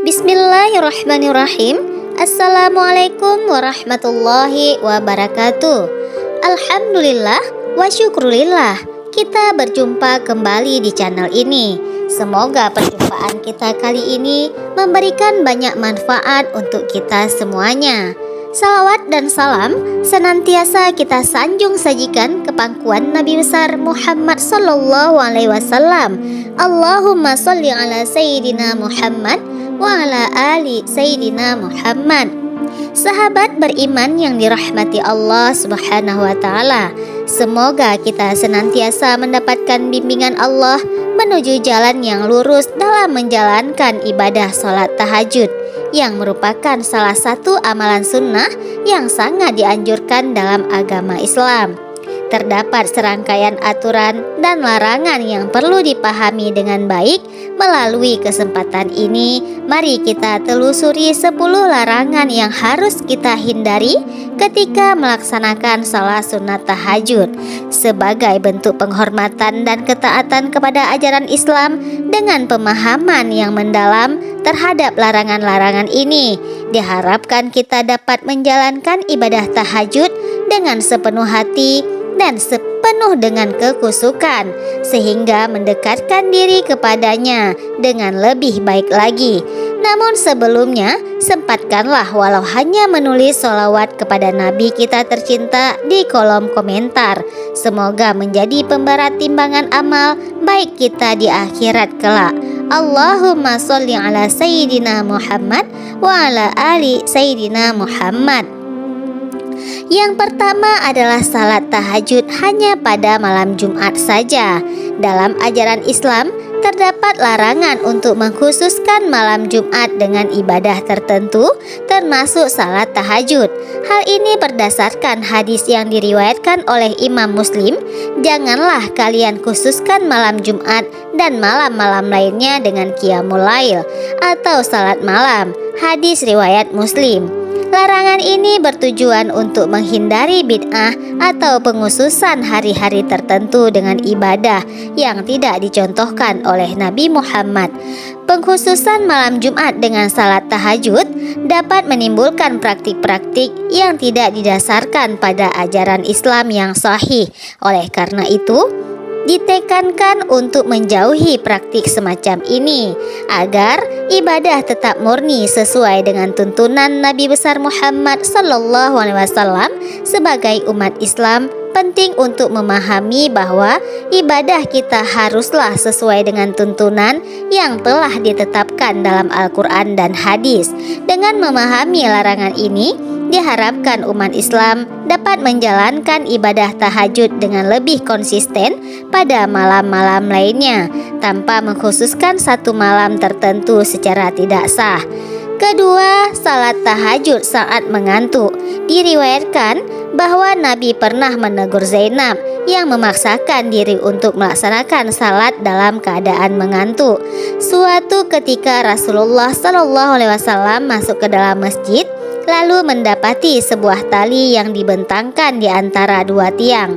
Bismillahirrahmanirrahim. Assalamualaikum warahmatullahi wabarakatuh. Alhamdulillah wa syukurillah, kita berjumpa kembali di channel ini. Semoga perjumpaan kita kali ini memberikan banyak manfaat untuk kita semuanya. Salawat dan salam senantiasa kita sanjung sajikan ke pangkuan Nabi besar Muhammad sallallahu alaihi wasallam. Allahumma sholli ala sayyidina Muhammad wa ala ali sayyidina Muhammad. Sahabat beriman yang dirahmati Allah Subhanahu wa taala, semoga kita senantiasa mendapatkan bimbingan Allah menuju jalan yang lurus dalam menjalankan ibadah sholat tahajud, yang merupakan salah satu amalan sunnah yang sangat dianjurkan dalam agama Islam. Terdapat serangkaian aturan dan larangan yang perlu dipahami dengan baik. Melalui kesempatan ini, mari kita telusuri 10 larangan yang harus kita hindari ketika melaksanakan salat sunat tahajud, sebagai bentuk penghormatan dan ketaatan kepada ajaran Islam. Dengan pemahaman yang mendalam terhadap larangan-larangan ini, diharapkan kita dapat menjalankan ibadah tahajud dengan sepenuh hati dan sepenuh dengan kekusukan, sehingga mendekatkan diri kepadanya dengan lebih baik lagi. Namun sebelumnya, sempatkanlah walau hanya menulis sholawat kepada Nabi kita tercinta di kolom komentar. Semoga menjadi pemberat timbangan amal baik kita di akhirat kelak. Allahumma sholli ala sayyidina Muhammad wa ala ali sayyidina Muhammad. Yang pertama adalah salat tahajud hanya pada malam Jumat saja. Dalam ajaran Islam, terdapat larangan untuk mengkhususkan malam Jumat dengan ibadah tertentu, termasuk salat tahajud. Hal ini berdasarkan hadis yang diriwayatkan oleh Imam Muslim. Janganlah kalian khususkan malam Jumat dan malam-malam lainnya dengan qiyamul lail atau salat malam. Hadis riwayat Muslim. Larangan ini bertujuan untuk menghindari bid'ah atau penghususan hari-hari tertentu dengan ibadah yang tidak dicontohkan oleh Nabi Muhammad. Pengkhususan malam Jumat dengan salat tahajud dapat menimbulkan praktik-praktik yang tidak didasarkan pada ajaran Islam yang sahih. Oleh karena itu, ditekankan untuk menjauhi praktik semacam ini agar ibadah tetap murni sesuai dengan tuntunan Nabi besar Muhammad sallallahu alaihi wasallam. Sebagai umat Islam, penting untuk memahami bahwa ibadah kita haruslah sesuai dengan tuntunan yang telah ditetapkan dalam Al-Quran dan hadis. Dengan memahami larangan ini, diharapkan umat Islam dapat menjalankan ibadah tahajud dengan lebih konsisten pada malam-malam lainnya, tanpa mengkhususkan satu malam tertentu secara tidak sah. Kedua, salat tahajud saat mengantuk. Diriwayatkan bahwa Nabi pernah menegur Zainab yang memaksakan diri untuk melaksanakan salat dalam keadaan mengantuk. Suatu ketika Rasulullah SAW masuk ke dalam masjid, lalu mendapati sebuah tali yang dibentangkan di antara dua tiang.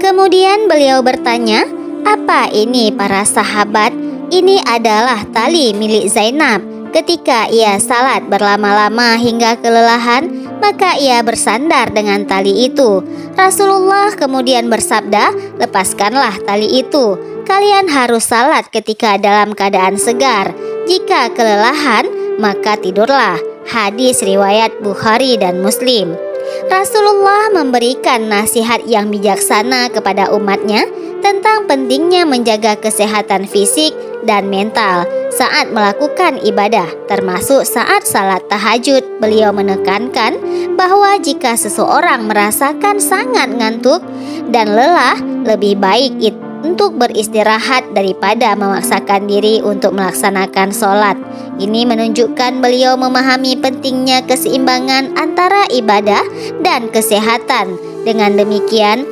Kemudian beliau bertanya, "Apa ini para sahabat?" "Ini adalah tali milik Zainab. Ketika ia salat berlama-lama hingga kelelahan, maka ia bersandar dengan tali itu." Rasulullah kemudian bersabda, "Lepaskanlah tali itu. Kalian harus salat ketika dalam keadaan segar. Jika kelelahan, maka tidurlah." Hadis riwayat Bukhari dan Muslim. Rasulullah memberikan nasihat yang bijaksana kepada umatnya tentang pentingnya menjaga kesehatan fisik dan mental saat melakukan ibadah, termasuk saat salat tahajud. Beliau menekankan bahwa jika seseorang merasakan sangat ngantuk dan lelah, lebih baik untuk beristirahat daripada memaksakan diri untuk melaksanakan sholat. Ini menunjukkan beliau memahami pentingnya keseimbangan antara ibadah dan kesehatan. Dengan demikian,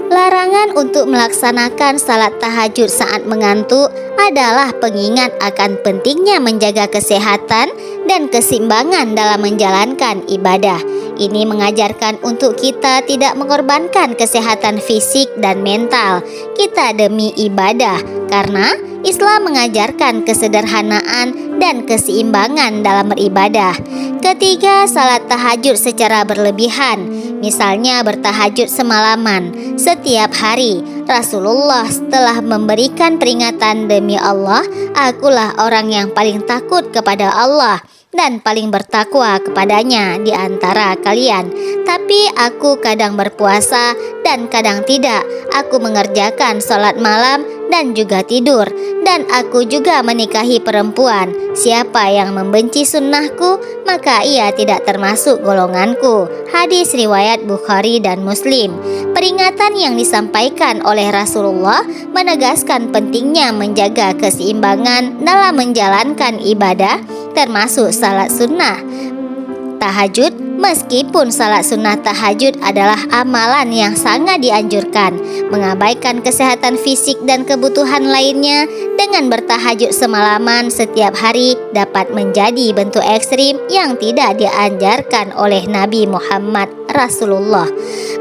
larangan untuk melaksanakan salat tahajud saat mengantuk adalah pengingat akan pentingnya menjaga kesehatan dan keseimbangan dalam menjalankan ibadah. Ini mengajarkan untuk kita tidak mengorbankan kesehatan fisik dan mental kita demi ibadah, karena Islam mengajarkan kesederhanaan dan keseimbangan dalam beribadah. Ketiga, salat tahajud secara berlebihan, misalnya bertahajud semalaman setiap hari. Rasulullah telah memberikan peringatan, "Demi Allah, akulah orang yang paling takut kepada Allah dan paling bertakwa kepadanya di antara kalian. Tapi aku kadang berpuasa dan kadang tidak. Aku mengerjakan sholat malam dan juga tidur. Dan aku juga menikahi perempuan. Siapa yang membenci sunnahku, maka ia tidak termasuk golonganku." Hadis riwayat Bukhari dan Muslim. Peringatan yang disampaikan oleh Rasulullah menegaskan pentingnya menjaga keseimbangan dalam menjalankan ibadah, termasuk salat sunnah tahajud. Meskipun salat sunnah tahajud adalah amalan yang sangat dianjurkan, mengabaikan kesehatan fisik dan kebutuhan lainnya dengan bertahajud semalaman setiap hari dapat menjadi bentuk ekstrim yang tidak diajarkan oleh Nabi Muhammad Rasulullah.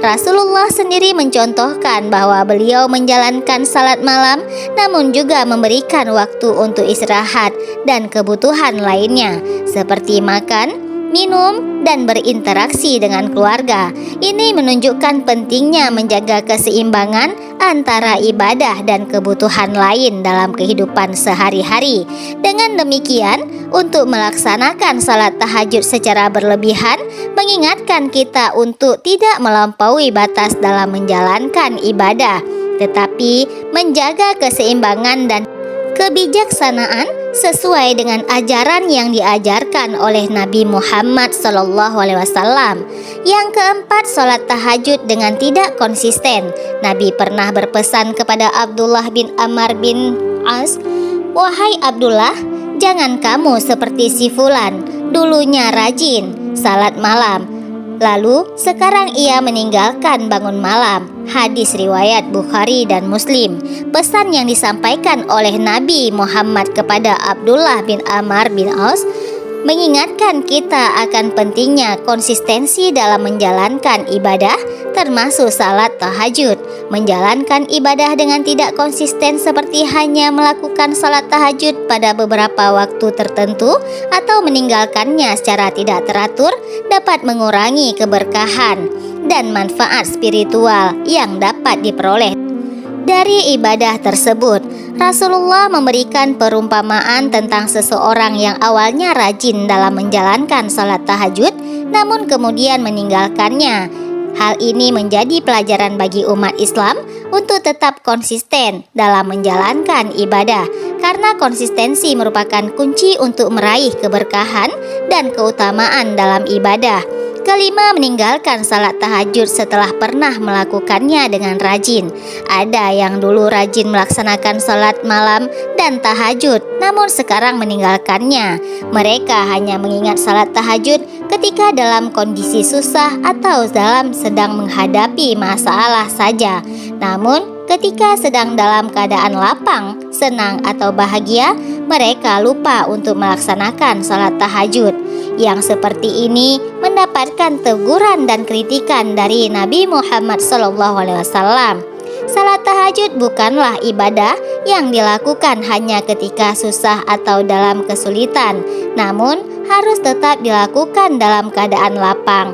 Rasulullah sendiri mencontohkan bahwa beliau menjalankan salat malam, namun juga memberikan waktu untuk istirahat dan kebutuhan lainnya seperti makan, minum, dan berinteraksi dengan keluarga. Ini menunjukkan pentingnya menjaga keseimbangan antara ibadah dan kebutuhan lain dalam kehidupan sehari-hari. Dengan demikian, untuk melaksanakan salat tahajud secara berlebihan mengingatkan kita untuk tidak melampaui batas dalam menjalankan ibadah, tetapi menjaga keseimbangan dan kebijaksanaan sesuai dengan ajaran yang diajarkan oleh Nabi Muhammad SAW. Yang keempat, sholat tahajud dengan tidak konsisten. Nabi pernah berpesan kepada Abdullah bin Amr bin As, "Wahai Abdullah, jangan kamu seperti si fulan, dulunya rajin salat malam, lalu sekarang ia meninggalkan bangun malam." Hadis riwayat Bukhari dan Muslim. Pesan yang disampaikan oleh Nabi Muhammad kepada Abdullah bin Amr bin As mengingatkan kita akan pentingnya konsistensi dalam menjalankan ibadah, termasuk salat tahajud. Menjalankan ibadah dengan tidak konsisten seperti hanya melakukan salat tahajud pada beberapa waktu tertentu atau meninggalkannya secara tidak teratur dapat mengurangi keberkahan dan manfaat spiritual yang dapat diperoleh dari ibadah tersebut. Rasulullah memberikan perumpamaan tentang seseorang yang awalnya rajin dalam menjalankan salat tahajud, namun kemudian meninggalkannya. Hal ini menjadi pelajaran bagi umat Islam untuk tetap konsisten dalam menjalankan ibadah, karena konsistensi merupakan kunci untuk meraih keberkahan dan keutamaan dalam ibadah. Kelima, meninggalkan salat tahajud setelah pernah melakukannya dengan rajin. Ada yang dulu rajin melaksanakan salat malam dan tahajud, namun sekarang meninggalkannya. Mereka hanya mengingat salat tahajud ketika dalam kondisi susah atau sedang menghadapi masalah saja. Namun, ketika sedang dalam keadaan lapang, senang atau bahagia, mereka lupa untuk melaksanakan salat tahajud. Yang seperti ini mendapatkan teguran dan kritikan dari Nabi Muhammad SAW. Salat tahajud bukanlah ibadah yang dilakukan hanya ketika susah atau dalam kesulitan, namun harus tetap dilakukan dalam keadaan lapang.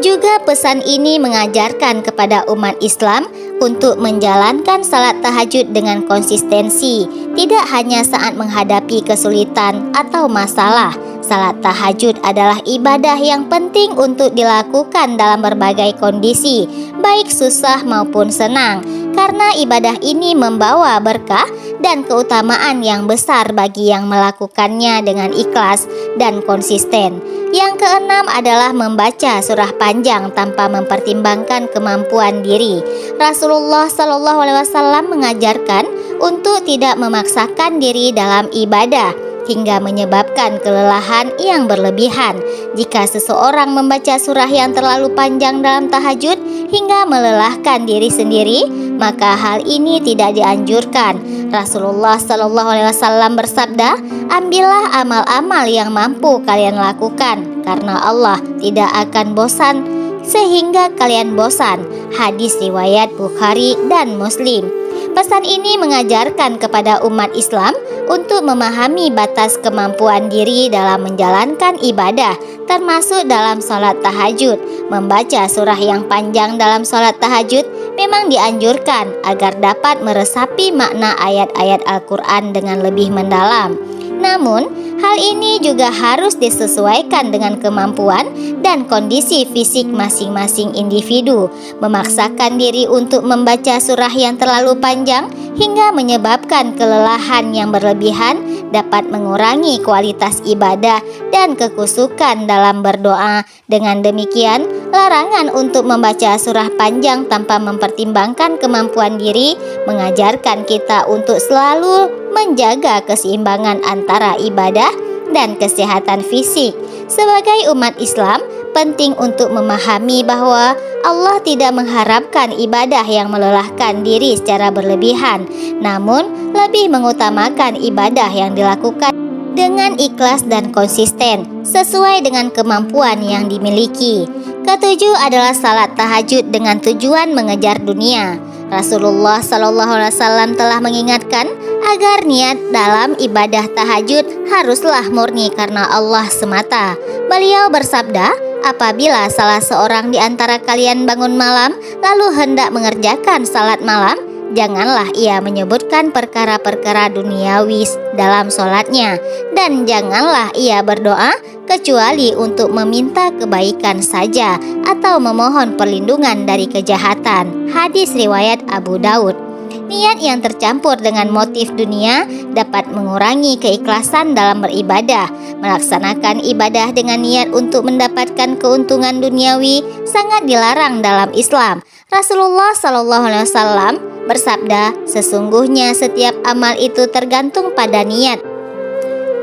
Juga pesan ini mengajarkan kepada umat Islam untuk menjalankan salat tahajud dengan konsistensi, tidak hanya saat menghadapi kesulitan atau masalah. Salat tahajud adalah ibadah yang penting untuk dilakukan dalam berbagai kondisi, baik susah maupun senang, karena ibadah ini membawa berkah dan keutamaan yang besar bagi yang melakukannya dengan ikhlas dan konsisten. Yang keenam adalah membaca surah panjang tanpa mempertimbangkan kemampuan diri. Rasulullah SAW mengajarkan untuk tidak memaksakan diri dalam ibadah hingga menyebabkan kelelahan yang berlebihan. Jika seseorang membaca surah yang terlalu panjang dalam tahajud hingga melelahkan diri sendiri, maka hal ini tidak dianjurkan. Rasulullah SAW bersabda, "Ambillah amal-amal yang mampu kalian lakukan, karena Allah tidak akan bosan sehingga kalian bosan." Hadis riwayat Bukhari dan Muslim. Pesan ini mengajarkan kepada umat Islam untuk memahami batas kemampuan diri dalam menjalankan ibadah, termasuk dalam sholat tahajud. Membaca surah yang panjang dalam sholat tahajud memang dianjurkan agar dapat meresapi makna ayat-ayat Al-Quran dengan lebih mendalam. Namun, hal ini juga harus disesuaikan dengan kemampuan dan kondisi fisik masing-masing individu. Memaksakan diri untuk membaca surah yang terlalu panjang hingga menyebabkan kelelahan yang berlebihan dapat mengurangi kualitas ibadah dan kekusukan dalam berdoa. Dengan demikian, larangan untuk membaca surah panjang tanpa mempertimbangkan kemampuan diri mengajarkan kita untuk selalu menjaga keseimbangan antara ibadah dan kesehatan fisik. Sebagai umat Islam, penting untuk memahami bahwa Allah tidak mengharapkan ibadah yang melelahkan diri secara berlebihan, namun lebih mengutamakan ibadah yang dilakukan dengan ikhlas dan konsisten sesuai dengan kemampuan yang dimiliki. Ketujuh adalah salat tahajud dengan tujuan mengejar dunia. Rasulullah SAW telah mengingatkan agar niat dalam ibadah tahajud haruslah murni karena Allah semata. Beliau bersabda, apabila salah seorang di antara kalian bangun malam lalu hendak mengerjakan salat malam, janganlah ia menyebutkan perkara-perkara duniawi dalam sholatnya, dan janganlah ia berdoa kecuali untuk meminta kebaikan saja atau memohon perlindungan dari kejahatan. Hadis riwayat Abu Daud. Niat yang tercampur dengan motif dunia dapat mengurangi keikhlasan dalam beribadah. Melaksanakan ibadah dengan niat untuk mendapatkan keuntungan duniawi sangat dilarang dalam Islam. Rasulullah SAW bersabda, sesungguhnya setiap amal itu tergantung pada niat,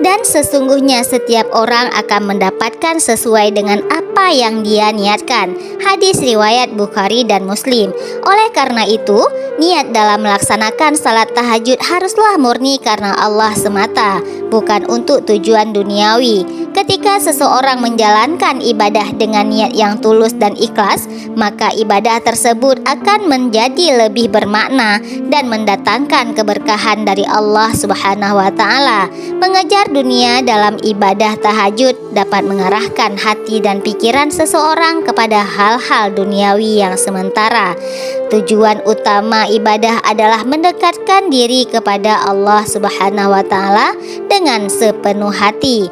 dan sesungguhnya setiap orang akan mendapatkan sesuai dengan apa yang dia niatkan. Hadis riwayat Bukhari dan Muslim. Oleh karena itu, niat dalam melaksanakan salat tahajud haruslah murni karena Allah semata, bukan untuk tujuan duniawi. Ketika seseorang menjalankan ibadah dengan niat yang tulus dan ikhlas, maka ibadah tersebut akan menjadi lebih bermakna dan mendatangkan keberkahan dari Allah Subhanahu wa Ta'ala. Mengejar dunia dalam ibadah tahajud dapat mengarahkan hati dan pikiran seseorang kepada hal-hal duniawi yang sementara. Tujuan utama ibadah adalah mendekatkan diri kepada Allah Subhanahu wa Ta'ala dengan sepenuh hati.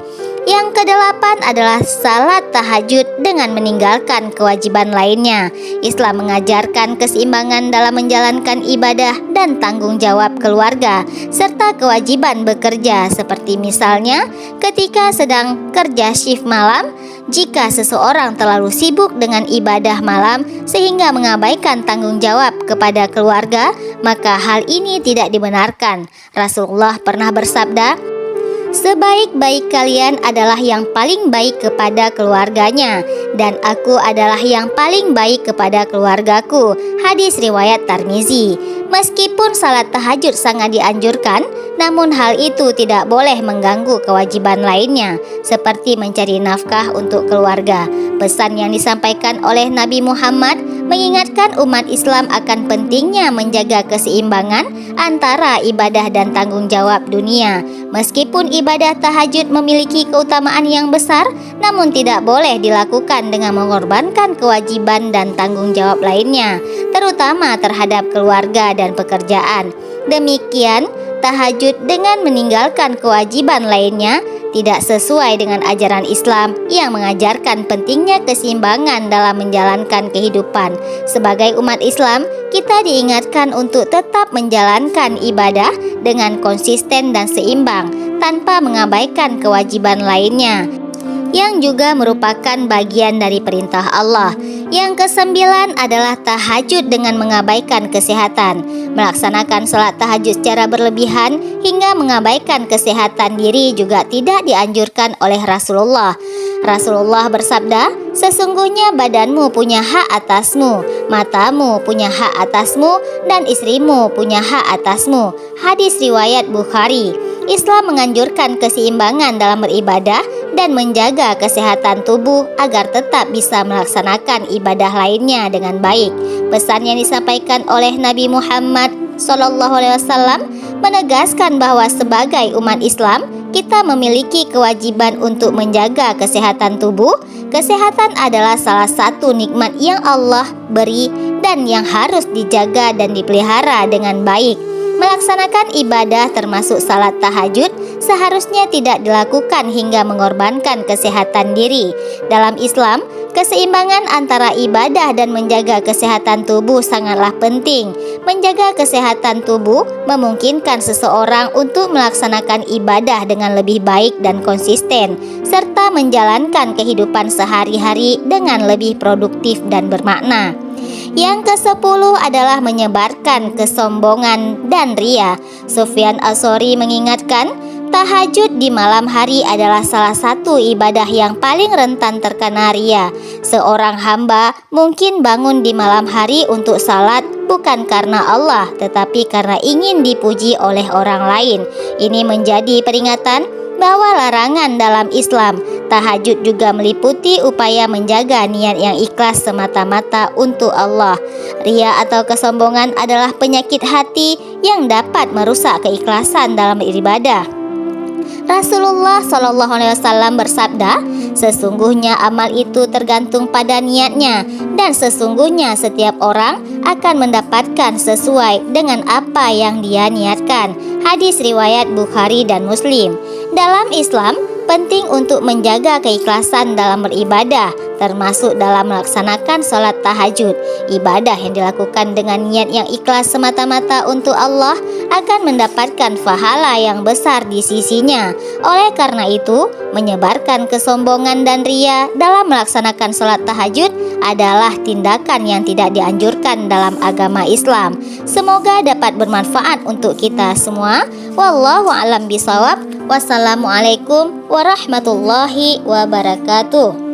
Yang kedelapan adalah salat tahajud dengan meninggalkan kewajiban lainnya. Islam mengajarkan keseimbangan dalam menjalankan ibadah dan tanggung jawab keluarga, serta kewajiban bekerja, seperti misalnya ketika sedang kerja shift malam. Jika seseorang terlalu sibuk dengan ibadah malam sehingga mengabaikan tanggung jawab kepada keluarga, maka hal ini tidak dibenarkan. Rasulullah pernah bersabda, sebaik-baik kalian adalah yang paling baik kepada keluarganya, dan aku adalah yang paling baik kepada keluargaku. Hadis riwayat Tirmizi. Meskipun salat tahajud sangat dianjurkan, namun hal itu tidak boleh mengganggu kewajiban lainnya, seperti mencari nafkah untuk keluarga. Pesan yang disampaikan oleh Nabi Muhammad mengingatkan umat Islam akan pentingnya menjaga keseimbangan antara ibadah dan tanggung jawab dunia. Meskipun ibadah tahajud memiliki keutamaan yang besar, namun tidak boleh dilakukan dengan mengorbankan kewajiban dan tanggung jawab lainnya, terutama terhadap keluarga dan pekerjaan. Demikian, tahajud dengan meninggalkan kewajiban lainnya tidak sesuai dengan ajaran Islam yang mengajarkan pentingnya keseimbangan dalam menjalankan kehidupan. Sebagai umat Islam, kita diingatkan untuk tetap menjalankan ibadah dengan konsisten dan seimbang, tanpa mengabaikan kewajiban lainnya, yang juga merupakan bagian dari perintah Allah. Yang kesembilan adalah tahajud dengan mengabaikan kesehatan. Melaksanakan salat tahajud secara berlebihan hingga mengabaikan kesehatan diri juga tidak dianjurkan oleh Rasulullah. Rasulullah bersabda, sesungguhnya badanmu punya hak atasmu, matamu punya hak atasmu, dan istrimu punya hak atasmu. Hadis riwayat Bukhari. Islam menganjurkan keseimbangan dalam beribadah dan menjaga kesehatan tubuh agar tetap bisa melaksanakan ibadah lainnya dengan baik. Pesan yang disampaikan oleh Nabi Muhammad SAW menegaskan bahwa sebagai umat Islam, kita memiliki kewajiban untuk menjaga kesehatan tubuh. Kesehatan adalah salah satu nikmat yang Allah beri dan yang harus dijaga dan dipelihara dengan baik. Melaksanakan ibadah termasuk salat tahajud seharusnya tidak dilakukan hingga mengorbankan kesehatan diri. Dalam Islam, keseimbangan antara ibadah dan menjaga kesehatan tubuh sangatlah penting. Menjaga kesehatan tubuh memungkinkan seseorang untuk melaksanakan ibadah dengan lebih baik dan konsisten, serta menjalankan kehidupan sehari-hari dengan lebih produktif dan bermakna. Yang ke-10 adalah menyebarkan kesombongan dan ria. Sufyan Ats-Tsauri mengingatkan, tahajud di malam hari adalah salah satu ibadah yang paling rentan terkena ria. Seorang hamba mungkin bangun di malam hari untuk salat bukan karena Allah, tetapi karena ingin dipuji oleh orang lain. Ini menjadi peringatan bahwa larangan dalam Islam. Tahajud juga meliputi upaya menjaga niat yang ikhlas semata-mata untuk Allah. Ria atau kesombongan adalah penyakit hati yang dapat merusak keikhlasan dalam beribadah. Rasulullah SAW bersabda, sesungguhnya amal itu tergantung pada niatnya, dan sesungguhnya setiap orang akan mendapatkan sesuai dengan apa yang dia niatkan. Hadis riwayat Bukhari dan Muslim. Dalam Islam, penting untuk menjaga keikhlasan dalam beribadah, termasuk dalam melaksanakan sholat tahajud. Ibadah yang dilakukan dengan niat yang ikhlas semata-mata untuk Allah akan mendapatkan pahala yang besar di sisinya. Oleh karena itu, menyebarkan kesombongan dan ria dalam melaksanakan sholat tahajud adalah tindakan yang tidak dianjurkan dalam agama Islam. Semoga dapat bermanfaat untuk kita semua. Wallahu a'lam bishawab. Wassalamualaikum warahmatullahi wabarakatuh.